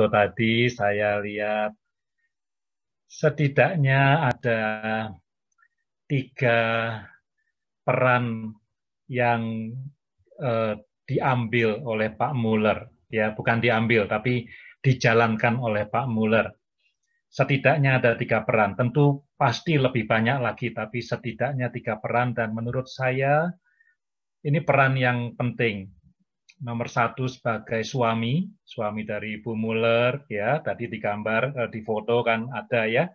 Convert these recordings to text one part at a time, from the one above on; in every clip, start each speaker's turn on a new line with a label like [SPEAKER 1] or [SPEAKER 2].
[SPEAKER 1] foto tadi saya lihat setidaknya ada 3 peran yang diambil oleh Pak Muller, ya bukan diambil tapi dijalankan oleh Pak Muller. Setidaknya ada 3 peran. Tentu pasti lebih banyak lagi, tapi setidaknya 3 peran dan menurut saya ini peran yang penting. Nomor 1 sebagai suami dari Ibu Muller, ya tadi digambar di foto kan ada ya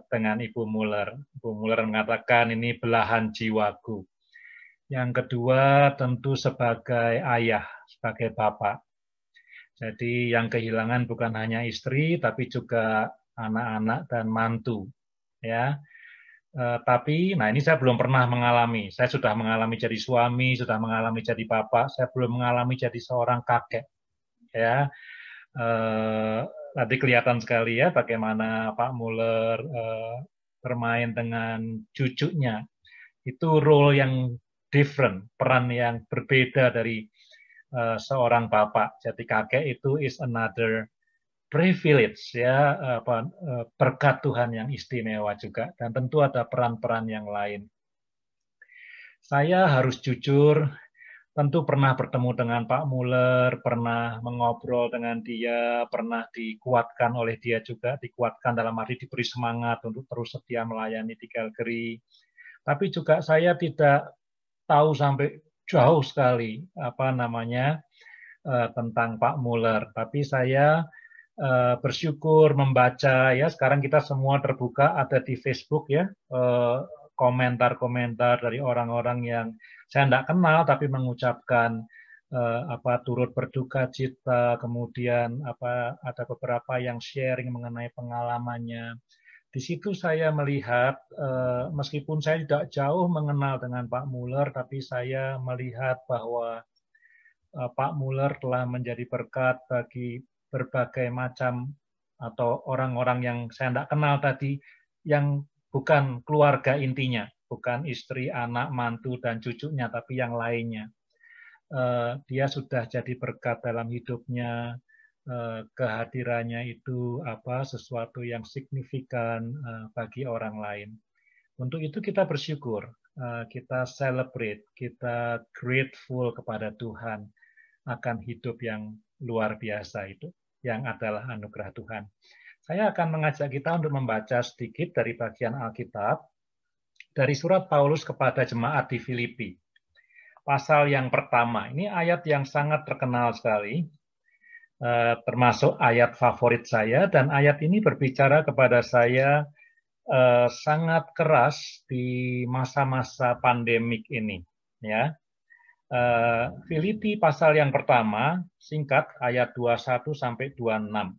[SPEAKER 1] dengan Ibu Muller. Ibu Muller mengatakan ini belahan jiwaku. Yang kedua tentu sebagai ayah, sebagai bapak. Jadi yang kehilangan bukan hanya istri, tapi juga anak-anak dan mantu. Ya, tapi, nah ini saya belum pernah mengalami. Saya sudah mengalami jadi suami, sudah mengalami jadi bapak. Saya belum mengalami jadi seorang kakek. Ya, tadi kelihatan sekali ya bagaimana Pak Muller bermain dengan cucunya. Itu role yang different, peran yang berbeda dari seorang bapak. Jadi kakek itu is another privilege ya, berkat Tuhan yang istimewa juga. Dan tentu ada peran-peran yang lain. Saya harus jujur, tentu pernah bertemu dengan Pak Muller, pernah mengobrol dengan dia, pernah dikuatkan oleh dia juga, dikuatkan dalam arti diberi semangat untuk terus setia melayani di Calgary. Tapi juga saya tidak tahu sampai jauh sekali tentang Pak Muller. Tapi saya bersyukur membaca ya. Sekarang kita semua terbuka ada di Facebook ya, komentar-komentar dari orang-orang yang saya tidak kenal tapi mengucapkan turut berduka cita. Kemudian ada beberapa yang sharing mengenai pengalamannya. Di situ saya melihat, meskipun saya tidak jauh mengenal dengan Pak Muller, tapi saya melihat bahwa Pak Muller telah menjadi berkat bagi berbagai macam atau orang-orang yang saya tidak kenal tadi, yang bukan keluarga intinya, bukan istri, anak, mantu, dan cucunya, tapi yang lainnya. Dia sudah jadi berkat dalam hidupnya. Kehadirannya itu sesuatu yang signifikan bagi orang lain. Untuk itu kita bersyukur, kita celebrate, kita grateful kepada Tuhan akan hidup yang luar biasa itu, yang adalah anugerah Tuhan. Saya akan mengajak kita untuk membaca sedikit dari bagian Alkitab dari surat Paulus kepada jemaat di Filipi. Pasal yang pertama, ini ayat yang sangat terkenal sekali, termasuk ayat favorit saya, dan ayat ini berbicara kepada saya sangat keras di masa-masa pandemik ini. Ya, Filipi pasal yang pertama, singkat ayat 21 sampai 26.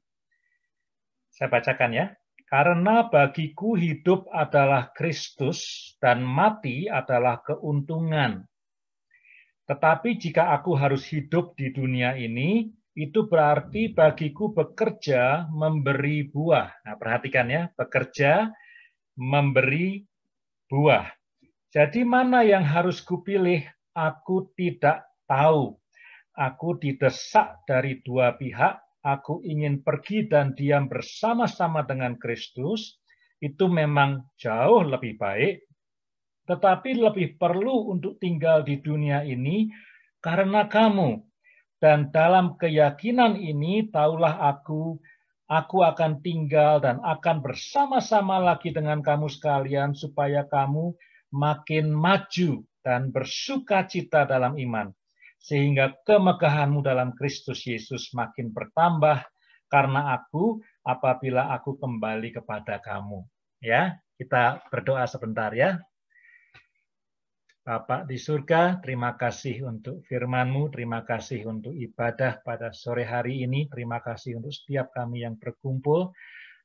[SPEAKER 1] Saya bacakan ya. Karena bagiku hidup adalah Kristus dan mati adalah keuntungan. Tetapi jika aku harus hidup di dunia ini, itu berarti bagiku bekerja memberi buah. Nah, perhatikan ya, bekerja memberi buah. Jadi mana yang harus kupilih? Aku tidak tahu. Aku didesak dari 2 pihak. Aku ingin pergi dan diam bersama-sama dengan Kristus. Itu memang jauh lebih baik. Tetapi lebih perlu untuk tinggal di dunia ini karena kamu. Dan dalam keyakinan ini, taulah aku akan tinggal dan akan bersama-sama lagi dengan kamu sekalian supaya kamu makin maju dan bersuka cita dalam iman. Sehingga kemegahanmu dalam Kristus Yesus makin bertambah karena aku apabila aku kembali kepada kamu. Ya, kita berdoa sebentar ya. Bapak di surga, terima kasih untuk firman-Mu, terima kasih untuk ibadah pada sore hari ini, terima kasih untuk setiap kami yang berkumpul,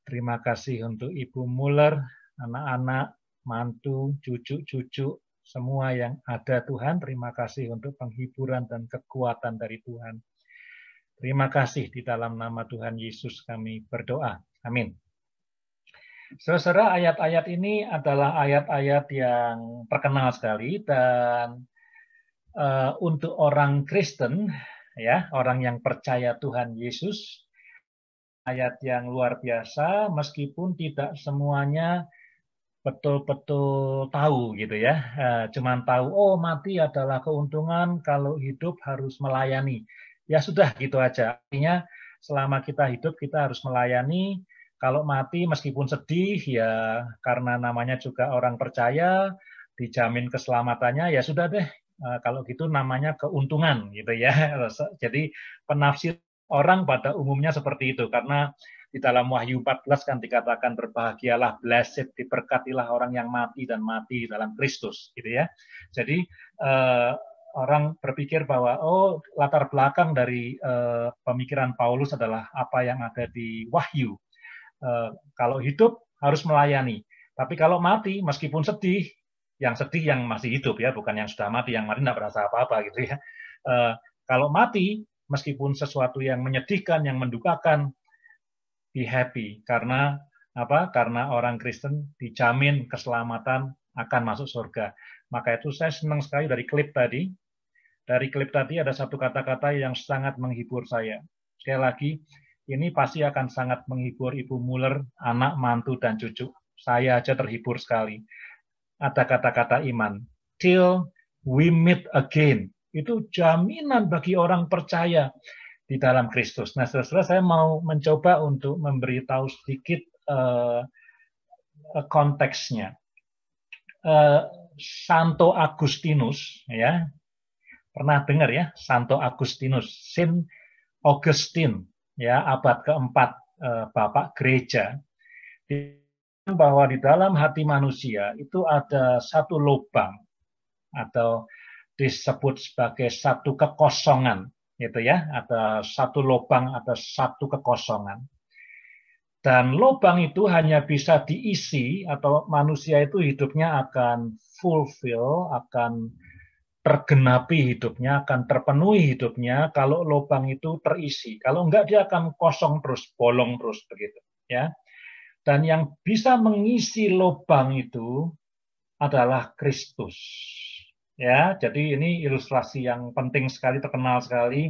[SPEAKER 1] terima kasih untuk Ibu Muller, anak-anak, mantu, cucu-cucu, semua yang ada Tuhan, terima kasih untuk penghiburan dan kekuatan dari Tuhan. Terima kasih di dalam nama Tuhan Yesus kami berdoa. Amin. Saudara, ayat-ayat ini adalah ayat-ayat yang terkenal sekali dan untuk orang Kristen, ya, orang yang percaya Tuhan Yesus, ayat yang luar biasa, meskipun tidak semuanya betul-betul tahu gitu ya. Cuman tahu, oh mati adalah keuntungan, kalau hidup harus melayani. Ya sudah gitu aja. Artinya selama kita hidup kita harus melayani. Kalau mati meskipun sedih ya karena namanya juga orang percaya, dijamin keselamatannya ya sudah deh. Kalau gitu namanya keuntungan gitu ya. Jadi penafsir orang pada umumnya seperti itu karena di dalam Wahyu 14 kan dikatakan berbahagialah, blessed, diberkatilah orang yang mati dan mati dalam Kristus, gitu ya. Jadi orang berpikir bahwa oh latar belakang dari pemikiran Paulus adalah apa yang ada di Wahyu. Kalau hidup harus melayani, tapi kalau mati meskipun sedih, yang sedih yang masih hidup ya, bukan yang sudah mati, yang mati tidak merasa apa-apa gitu ya. Kalau mati meskipun sesuatu yang menyedihkan, yang mendukakan, be happy karena apa? Karena orang Kristen dijamin keselamatan akan masuk surga. Maka itu saya senang sekali dari klip tadi. Dari klip tadi ada satu kata-kata yang sangat menghibur saya. Sekali lagi, ini pasti akan sangat menghibur Ibu Muller, anak, mantu, dan cucu. Saya aja terhibur sekali. Ada kata-kata iman. Till we meet again. Itu jaminan bagi orang percaya di dalam Kristus. Nah, saudara, saya mau mencoba untuk memberitahu sedikit konteksnya. Santo Agustinus, ya, pernah dengar ya, Santo Agustinus, Saint Augustine, ya, abad keempat, Bapak Gereja, bahwa di dalam hati manusia itu ada satu lubang atau disebut sebagai satu kekosongan, gitu ya, ada satu lubang, ada satu kekosongan. Dan lubang itu hanya bisa diisi atau manusia itu hidupnya akan fulfill, akan tergenapi hidupnya, akan terpenuhi hidupnya kalau lubang itu terisi. Kalau enggak dia akan kosong terus, bolong terus begitu, ya. Dan yang bisa mengisi lubang itu adalah Kristus. Ya, jadi ini ilustrasi yang penting sekali, terkenal sekali,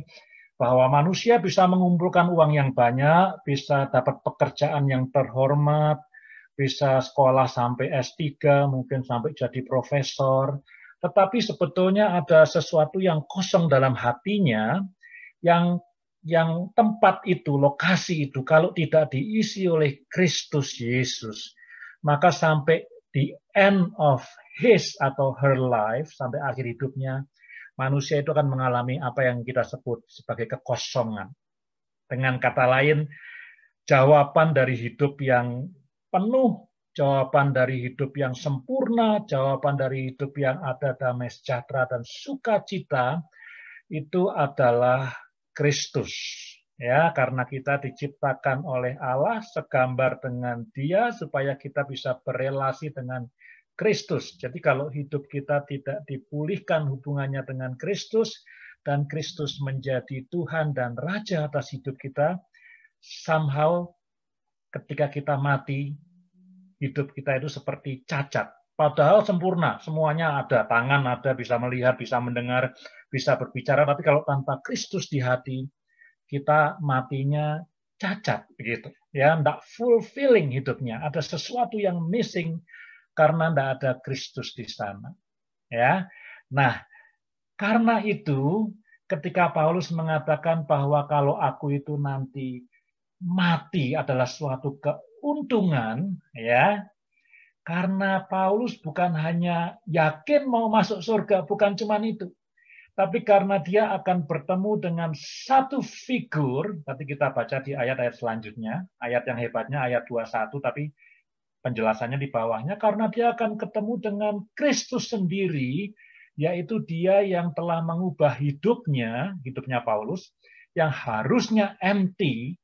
[SPEAKER 1] bahwa manusia bisa mengumpulkan uang yang banyak, bisa dapat pekerjaan yang terhormat, bisa sekolah sampai S3, mungkin sampai jadi profesor, tetapi sebetulnya ada sesuatu yang kosong dalam hatinya, yang tempat itu, lokasi itu, kalau tidak diisi oleh Kristus Yesus, maka sampai the end of his atau her life, sampai akhir hidupnya, manusia itu akan mengalami apa yang kita sebut sebagai kekosongan. Dengan kata lain, jawaban dari hidup yang penuh, jawaban dari hidup yang sempurna, jawaban dari hidup yang ada damai sejahtera dan sukacita, itu adalah Kristus. Ya, karena kita diciptakan oleh Allah segambar dengan Dia supaya kita bisa berelasi dengan Kristus. Jadi kalau hidup kita tidak dipulihkan hubungannya dengan Kristus dan Kristus menjadi Tuhan dan Raja atas hidup kita, somehow ketika kita mati, hidup kita itu seperti cacat. Padahal sempurna, semuanya ada, tangan ada, bisa melihat, bisa mendengar, bisa berbicara, tapi kalau tanpa Kristus di hati, kita matinya cacat begitu. Ya, enggak fulfilling hidupnya. Ada sesuatu yang missing karena tidak ada Kristus di sana. Ya, nah karena itu ketika Paulus mengatakan bahwa kalau aku itu nanti mati adalah suatu keuntungan, ya, karena Paulus bukan hanya yakin mau masuk surga, bukan cuma itu, tapi karena dia akan bertemu dengan satu figur, tadi kita baca di ayat-ayat selanjutnya, ayat yang hebatnya ayat 21, tapi penjelasannya di bawahnya, karena dia akan ketemu dengan Kristus sendiri, yaitu dia yang telah mengubah hidupnya Paulus, yang harusnya empty,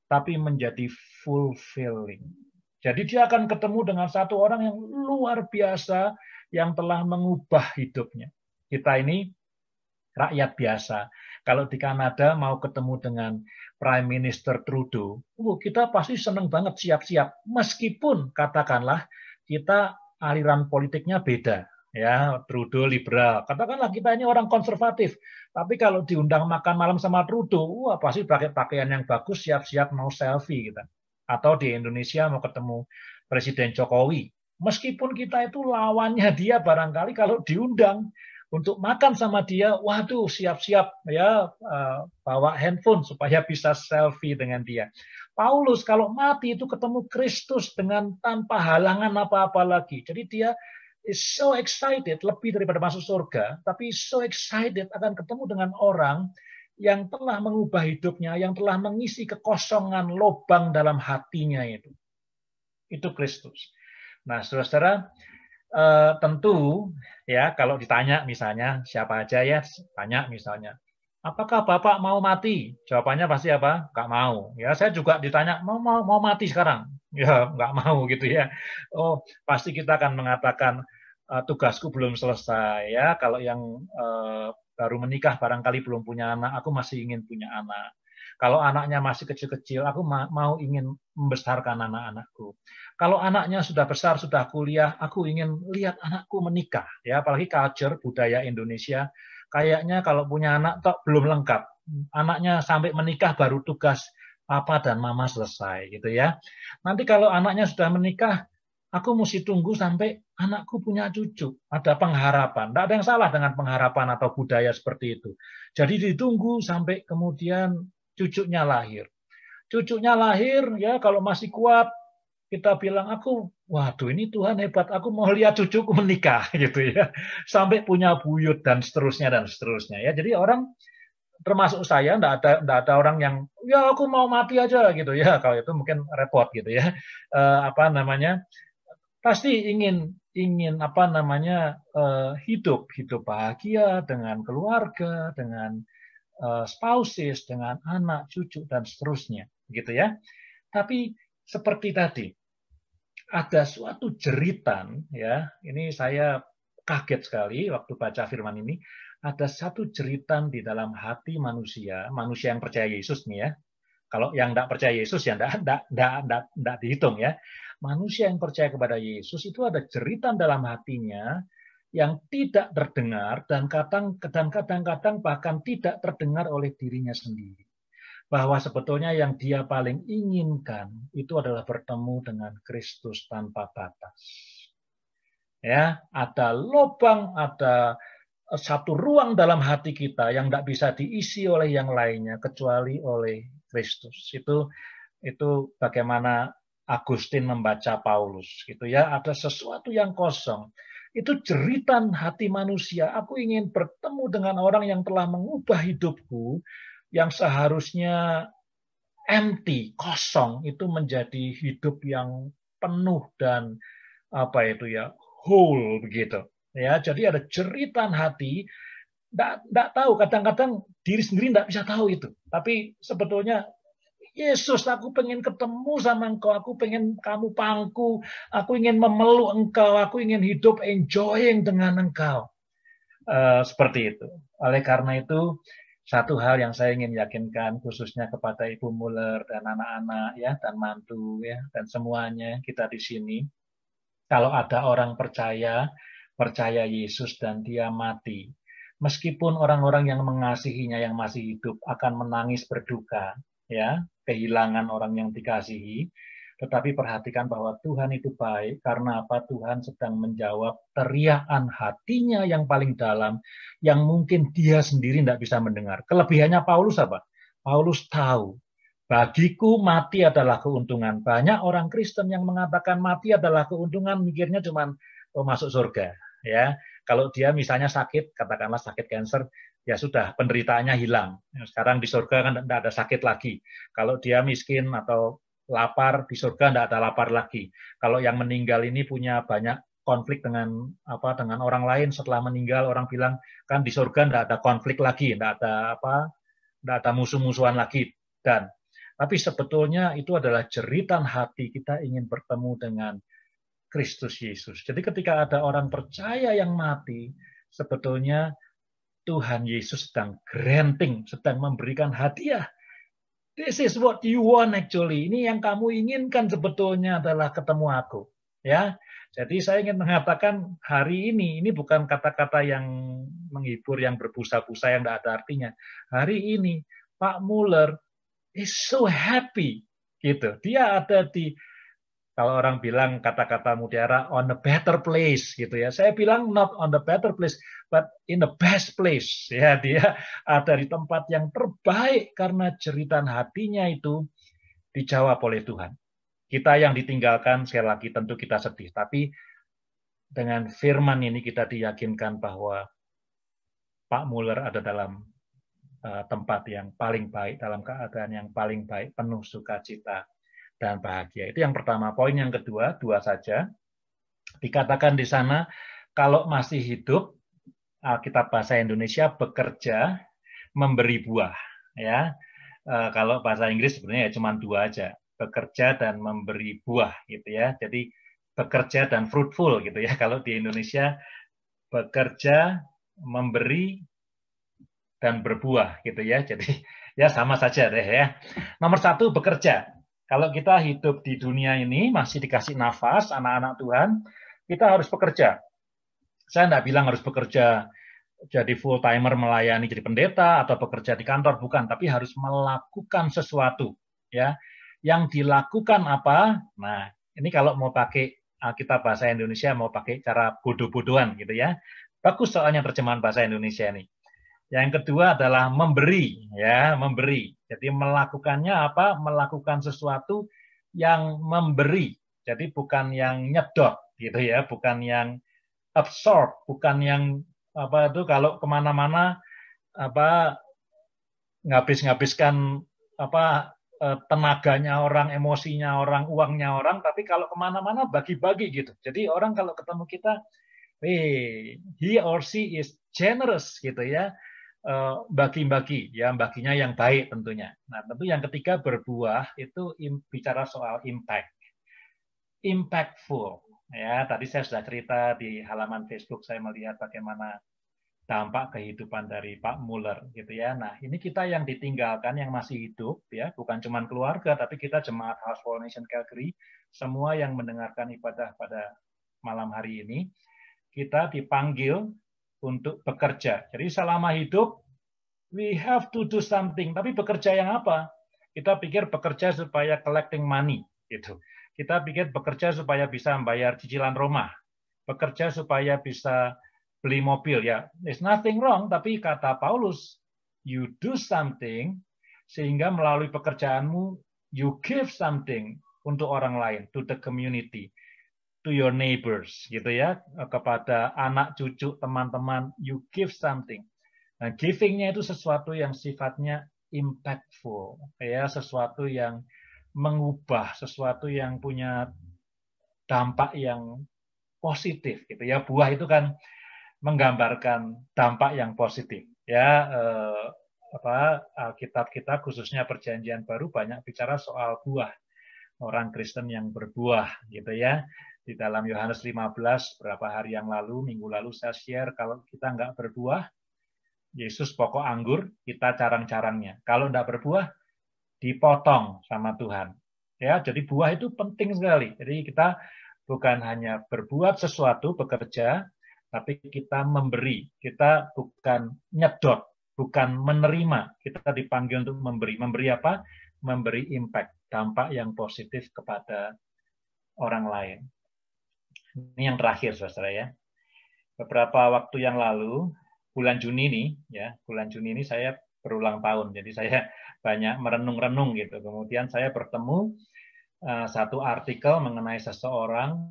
[SPEAKER 1] tapi menjadi fulfilling. Jadi dia akan ketemu dengan satu orang yang luar biasa, yang telah mengubah hidupnya. Kita ini rakyat biasa. Kalau di Kanada mau ketemu dengan Prime Minister Trudeau, kita pasti senang banget, siap-siap. Meskipun katakanlah kita aliran politiknya beda, ya, Trudeau liberal. Katakanlah kita ini orang konservatif, tapi kalau diundang makan malam sama Trudeau, wah pasti pakai pakaian yang bagus, siap-siap mau selfie kita. Atau di Indonesia mau ketemu Presiden Jokowi. Meskipun kita itu lawannya dia barangkali kalau diundang untuk makan sama dia, waduh siap-siap ya bawa handphone supaya bisa selfie dengan dia. Paulus kalau mati itu ketemu Kristus dengan tanpa halangan apa-apa lagi. Jadi dia is so excited, lebih daripada masuk surga, tapi so excited akan ketemu dengan orang yang telah mengubah hidupnya, yang telah mengisi kekosongan lubang dalam hatinya itu. Itu Kristus. Nah, saudara-saudara, tentu ya kalau ditanya misalnya siapa aja ya tanya misalnya apakah Bapak mau mati? Jawabannya pasti apa? Nggak mau. Ya saya juga ditanya mau mati sekarang? Ya nggak mau gitu ya. Oh pasti kita akan mengatakan tugasku belum selesai ya. Kalau yang baru menikah barangkali belum punya anak, aku masih ingin punya anak. Kalau anaknya masih kecil-kecil, aku mau ingin membesarkan anak-anakku. Kalau anaknya sudah besar, sudah kuliah, aku ingin lihat anakku menikah. Ya, apalagi culture budaya Indonesia, kayaknya kalau punya anak belum lengkap. Anaknya sampai menikah baru tugas papa dan mama selesai, gitu ya. Nanti kalau anaknya sudah menikah, aku mesti tunggu sampai anakku punya cucu. Ada pengharapan. Tidak ada yang salah dengan pengharapan atau budaya seperti itu. Jadi ditunggu sampai kemudian cucunya lahir. Cucunya lahir, ya kalau masih kuat, kita bilang, waduh ini Tuhan hebat, aku mau lihat cucuku menikah, gitu ya. Sampai punya buyut dan seterusnya, dan seterusnya. Ya, jadi orang, termasuk saya, enggak ada orang yang, ya aku mau mati aja, gitu ya. Kalau itu mungkin repot, gitu ya. Pasti ingin hidup bahagia dengan keluarga, dengan spouses, dengan anak, cucu, dan seterusnya, gitu ya. Tapi seperti tadi, ada suatu jeritan, ya, ini saya kaget sekali waktu baca firman ini, ada satu jeritan di dalam hati manusia yang percaya Yesus nih ya. Kalau yang tidak percaya Yesus ya tidak dihitung ya. Manusia yang percaya kepada Yesus itu ada jeritan dalam hatinya yang tidak terdengar dan kadang-kadang bahkan tidak terdengar oleh dirinya sendiri. Bahwa sebetulnya yang dia paling inginkan itu adalah bertemu dengan Kristus tanpa batas. Ya, ada lubang, ada satu ruang dalam hati kita yang tidak bisa diisi oleh yang lainnya kecuali oleh Kristus. Itu bagaimana Agustin membaca Paulus gitu ya, ada sesuatu yang kosong. Itu jeritan hati manusia. Aku ingin bertemu dengan orang yang telah mengubah hidupku yang seharusnya empty, kosong, itu menjadi hidup yang penuh dan whole begitu. Ya, jadi ada jeritan hati. Tidak tahu, kadang-kadang diri sendiri tidak bisa tahu itu. Tapi sebetulnya Yesus, aku pengen ketemu sama engkau, aku pengen kamu pangku, aku ingin memeluk engkau, aku ingin hidup enjoying dengan engkau. Seperti itu. Oleh karena itu, satu hal yang saya ingin yakinkan khususnya kepada Ibu Muller dan anak-anak ya, dan mantu ya, dan semuanya kita di sini, kalau ada orang percaya Yesus dan dia mati, meskipun orang-orang yang mengasihinya yang masih hidup akan menangis berduka, ya, kehilangan orang yang dikasihi, tetapi perhatikan bahwa Tuhan itu baik karena apa? Tuhan sedang menjawab teriakan hatinya yang paling dalam yang mungkin dia sendiri tidak bisa mendengar. Kelebihannya Paulus apa? Paulus tahu bagiku mati adalah keuntungan. Banyak orang Kristen yang mengatakan mati adalah keuntungan, mikirnya cuma masuk surga. Ya, kalau dia misalnya sakit, katakanlah sakit kanker, ya sudah penderitaannya hilang. Sekarang di surga kan tidak ada sakit lagi. Kalau dia miskin atau lapar, di surga tidak ada lapar lagi. Kalau yang meninggal ini punya banyak konflik dengan orang lain, setelah meninggal orang bilang kan di surga tidak ada konflik lagi, tidak ada musuh-musuhan lagi. Tapi sebetulnya itu adalah jeritan hati kita ingin bertemu dengan Kristus Yesus. Jadi ketika ada orang percaya yang mati, sebetulnya Tuhan Yesus sedang granting, sedang memberikan hadiah. This is what you want actually. Ini yang kamu inginkan sebetulnya adalah ketemu aku. Ya, jadi saya ingin mengatakan hari ini bukan kata-kata yang menghibur, yang berbusa-busa, yang tidak ada artinya. Hari ini Pak Muller is so happy, gitu. Dia ada di, kalau orang bilang kata-kata mutiara, on a better place, gitu ya. Saya bilang not on the better place, but in the best place. Ya, dia ada di tempat yang terbaik karena jeritan hatinya itu dijawab oleh Tuhan. Kita yang ditinggalkan, sekali lagi tentu kita sedih, tapi dengan firman ini kita diyakinkan bahwa Pak Muller ada dalam tempat yang paling baik, dalam keadaan yang paling baik, penuh sukacita dan bahagia. Itu yang pertama. Poin yang kedua, dua saja. Dikatakan di sana, kalau masih hidup, Alkitab bahasa Indonesia bekerja, memberi buah. Ya, kalau bahasa Inggris sebenarnya cuma dua aja, bekerja dan memberi buah, gitu ya. Jadi bekerja dan fruitful, gitu ya. Kalau di Indonesia bekerja, memberi, dan berbuah, gitu ya. Jadi ya sama saja deh ya. Nomor satu, bekerja. Kalau kita hidup di dunia ini masih dikasih nafas, anak-anak Tuhan, kita harus bekerja. Saya tidak bilang harus bekerja jadi full timer melayani jadi pendeta atau bekerja di kantor, bukan, tapi harus melakukan sesuatu, ya. Yang dilakukan apa? Nah, ini kalau mau pakai kita bahasa Indonesia, mau pakai cara bodoh-bodohan gitu ya. Bagus soalnya terjemahan bahasa Indonesia ini. Yang kedua adalah memberi, ya, memberi. Jadi melakukannya apa? Melakukan sesuatu yang memberi. Jadi bukan yang nyedot, gitu ya, bukan yang absorb, bukan yang apa itu kalau kemana-mana apa ngabis-ngabiskan apa tenaganya orang, emosinya orang, uangnya orang, tapi kalau kemana-mana bagi-bagi gitu. Jadi orang kalau ketemu kita, he or she is generous gitu ya, bagi-bagi, ya baginya yang baik tentunya. Nah tentu yang ketiga berbuah itu bicara soal impact, impactful. Ya tadi saya sudah cerita di halaman Facebook, saya melihat bagaimana dampak kehidupan dari Pak Muller gitu ya. Nah, ini kita yang ditinggalkan yang masih hidup ya, bukan cuma keluarga tapi kita jemaat House for Nation Calgary, semua yang mendengarkan ibadah pada malam hari ini, kita dipanggil untuk bekerja. Jadi selama hidup we have to do something, tapi bekerja yang apa? Kita pikir bekerja supaya collecting money gitu. Kita pikir bekerja supaya bisa membayar cicilan rumah, bekerja supaya bisa beli mobil, ya, there's nothing wrong, tapi kata Paulus, you do something, sehingga melalui pekerjaanmu, you give something untuk orang lain, to the community, to your neighbors, gitu ya, kepada anak, cucu, teman-teman, you give something. Nah, giving-nya itu sesuatu yang sifatnya impactful, ya, sesuatu yang mengubah, sesuatu yang punya dampak yang positif, gitu ya. Buah itu kan menggambarkan dampak yang positif. Ya, Alkitab kita khususnya Perjanjian Baru banyak bicara soal buah. Orang Kristen yang berbuah, gitu ya. Di dalam Yohanes 15 berapa hari yang lalu, minggu lalu saya share kalau kita nggak berbuah, Yesus pokok anggur, kita carang-carangnya. Kalau nggak berbuah, dipotong sama Tuhan. Ya, jadi buah itu penting sekali. Jadi kita bukan hanya berbuat sesuatu, bekerja, tapi kita memberi. Kita bukan nyedot, bukan menerima. Kita dipanggil untuk memberi. Memberi apa? Memberi impact, dampak yang positif kepada orang lain. Ini yang terakhir, saudara ya. Beberapa waktu yang lalu, bulan Juni ini saya berulang tahun. Jadi saya banyak merenung-renung gitu. Kemudian saya bertemu satu artikel mengenai seseorang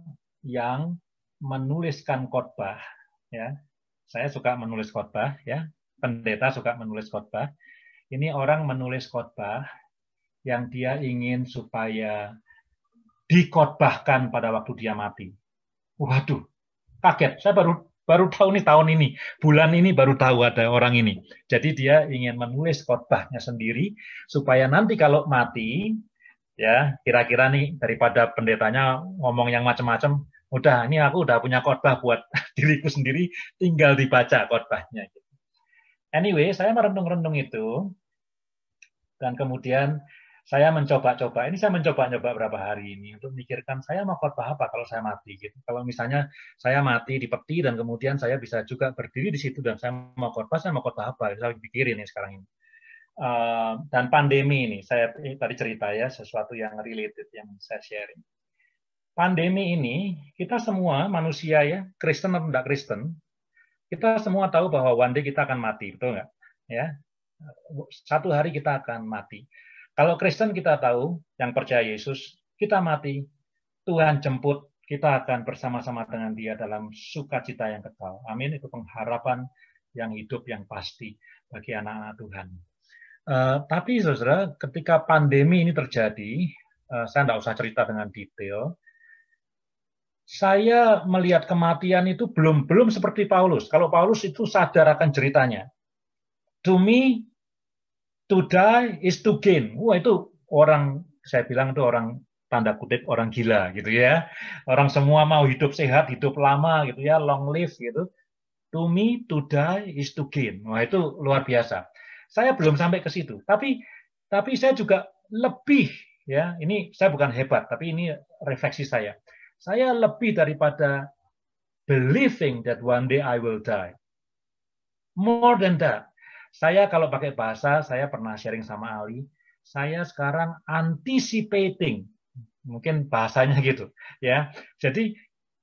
[SPEAKER 1] yang menuliskan khotbah, ya. Saya suka menulis khotbah, ya. Pendeta suka menulis khotbah. Ini orang menulis khotbah yang dia ingin supaya dikhotbahkan pada waktu dia mati. Waduh, kaget. Saya baru tahu nih tahun ini, bulan ini baru tahu ada orang ini. Jadi dia ingin menulis khotbahnya sendiri supaya nanti kalau mati, ya kira-kira nih daripada pendetanya ngomong yang macam-macam, udah ini aku udah punya khotbah buat diriku sendiri, tinggal dibaca khotbahnya. Anyway, saya merenung-renung itu dan kemudian Saya mencoba-coba, ini saya mencoba-coba berapa hari ini untuk memikirkan saya mau khotbah apa kalau saya mati gitu. Kalau misalnya saya mati di peti dan kemudian saya bisa juga berdiri di situ dan saya mau khotbah apa? Saya pikirin nih sekarang ini. Dan pandemi ini, saya tadi cerita ya sesuatu yang related yang saya sharing. Pandemi ini kita semua manusia ya, Kristen atau tidak Kristen, kita semua tahu bahwa one day kita akan mati, betul nggak? Ya, satu hari kita akan mati. Kalau Kristen kita tahu, yang percaya Yesus, kita mati, Tuhan jemput, kita akan bersama-sama dengan Dia dalam sukacita yang kekal. Amin. Itu pengharapan yang hidup yang pasti bagi anak-anak Tuhan. Tapi saudara, ketika pandemi ini terjadi, saya tidak usah cerita dengan detail. Saya melihat kematian itu belum seperti Paulus. Kalau Paulus itu sadar akan ceritanya. To me, to die is to gain. Wah, itu orang, saya bilang itu orang tanda kutip orang gila gitu ya. Orang semua mau hidup sehat, hidup lama gitu ya, long live gitu. To me, to die is to gain. Wah, itu luar biasa. Saya belum sampai ke situ. Tapi saya juga lebih ya, ini saya bukan hebat, tapi ini refleksi saya. Saya lebih daripada believing that one day I will die. More than that. Saya kalau pakai bahasa, saya pernah sharing sama Ali, saya sekarang anticipating. Mungkin bahasanya gitu, ya. Jadi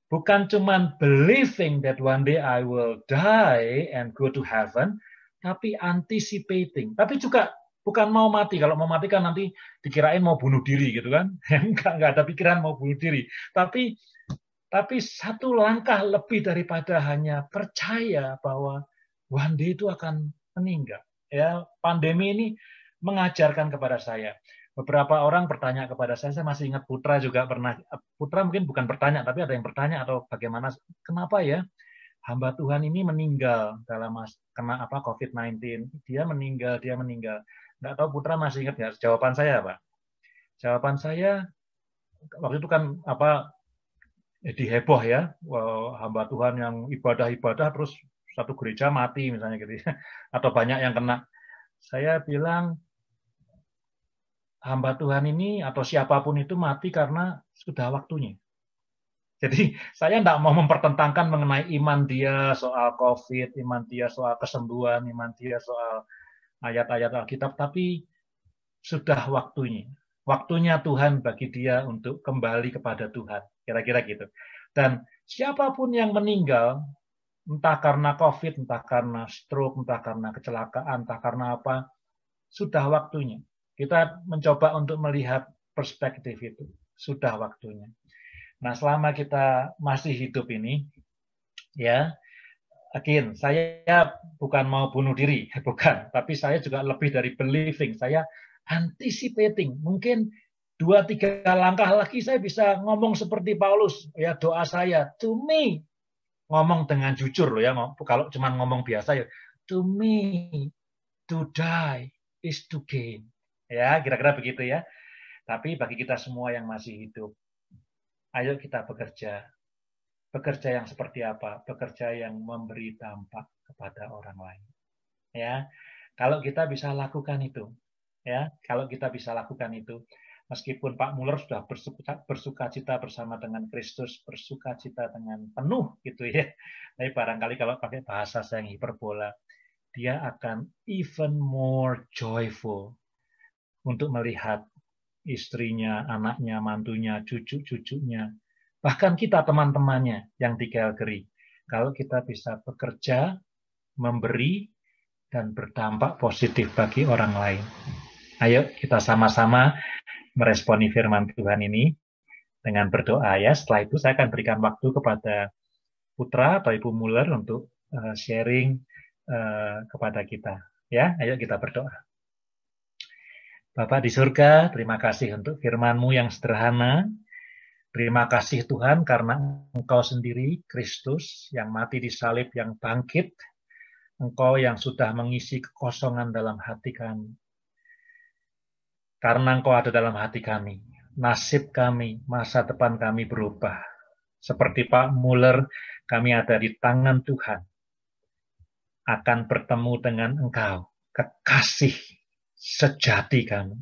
[SPEAKER 1] bukan cuma believing that one day I will die and go to heaven, tapi anticipating. Tapi juga bukan mau mati. Kalau mau mati kan nanti dikirain mau bunuh diri gitu kan. Enggak ada pikiran mau bunuh diri. Tapi satu langkah lebih daripada hanya percaya bahwa one day itu akan meninggal. Ya, pandemi ini mengajarkan kepada saya. Beberapa orang bertanya kepada saya masih ingat Putra juga pernah, Putra mungkin bukan bertanya, tapi ada yang bertanya atau bagaimana, kenapa ya hamba Tuhan ini meninggal dalam kena COVID-19, dia meninggal. Nggak tahu Putra masih ingat nggak? Jawaban saya, Pak. Jawaban saya waktu itu kan di heboh ya, hamba Tuhan yang ibadah terus satu gereja mati misalnya gitu ya, atau banyak yang kena. Saya bilang hamba Tuhan ini atau siapapun itu mati karena sudah waktunya. Jadi saya tidak mau mempertentangkan mengenai iman dia soal COVID, iman dia soal kesembuhan, iman dia soal ayat-ayat Alkitab, tapi sudah waktunya. Waktunya Tuhan bagi dia untuk kembali kepada Tuhan. Kira-kira gitu. Dan siapapun yang meninggal, entah karena COVID, entah karena stroke, entah karena kecelakaan, entah karena apa, sudah waktunya. Kita mencoba untuk melihat perspektif itu. Sudah waktunya. Nah, selama kita masih hidup ini, ya, again, saya bukan mau bunuh diri, bukan. Tapi saya juga lebih dari believing. Saya anticipating. Mungkin 2-3 langkah lagi saya bisa ngomong seperti Paulus. Ya, doa saya, to me. Ngomong dengan jujur loh ya. Kalau cuma ngomong biasa ya, to me, to die is to gain. Ya, kira-kira begitu ya. Tapi bagi kita semua yang masih hidup, ayo kita bekerja. Bekerja yang seperti apa? Bekerja yang memberi dampak kepada orang lain. Ya, kalau kita bisa lakukan itu, ya, kalau kita bisa lakukan itu, meskipun Pak Muller sudah bersukacita bersama dengan Kristus, bersukacita dengan penuh gitu ya. Tapi barangkali kalau pakai bahasa saya yang hiperbola, dia akan even more joyful untuk melihat istrinya, anaknya, mantunya, cucu-cucunya, bahkan kita teman-temannya yang di Calgary. Kalau kita bisa bekerja, memberi, dan berdampak positif bagi orang lain. Ayo kita sama-sama meresponi firman Tuhan ini dengan berdoa ya. Setelah itu saya akan berikan waktu kepada Putra atau Ibu Muller untuk sharing kepada kita. Ya, ayo kita berdoa. Bapak di surga, terima kasih untuk firman-Mu yang sederhana. Terima kasih Tuhan karena Engkau sendiri, Kristus, yang mati di salib, yang bangkit. Engkau yang sudah mengisi kekosongan dalam hati kami. Karena Engkau ada dalam hati kami, nasib kami, masa depan kami berubah. Seperti Pak Muller, kami ada di tangan Tuhan. Akan bertemu dengan Engkau, kekasih sejati kami.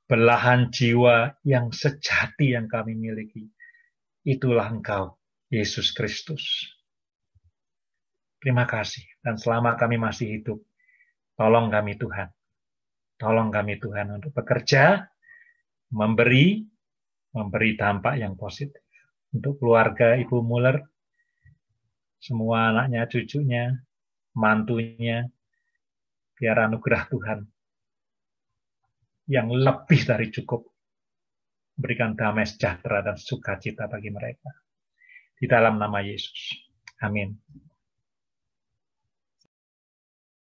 [SPEAKER 1] belahan jiwa yang sejati yang kami miliki. Itulah Engkau, Yesus Kristus. Terima kasih. Dan selama kami masih hidup, tolong kami Tuhan. Tolong kami Tuhan untuk bekerja, memberi dampak yang positif. Untuk keluarga Ibu Muller, semua anaknya, cucunya, mantunya, biar anugerah Tuhan yang lebih dari cukup berikan damai sejahtera dan sukacita bagi mereka. Di dalam nama Yesus. Amin.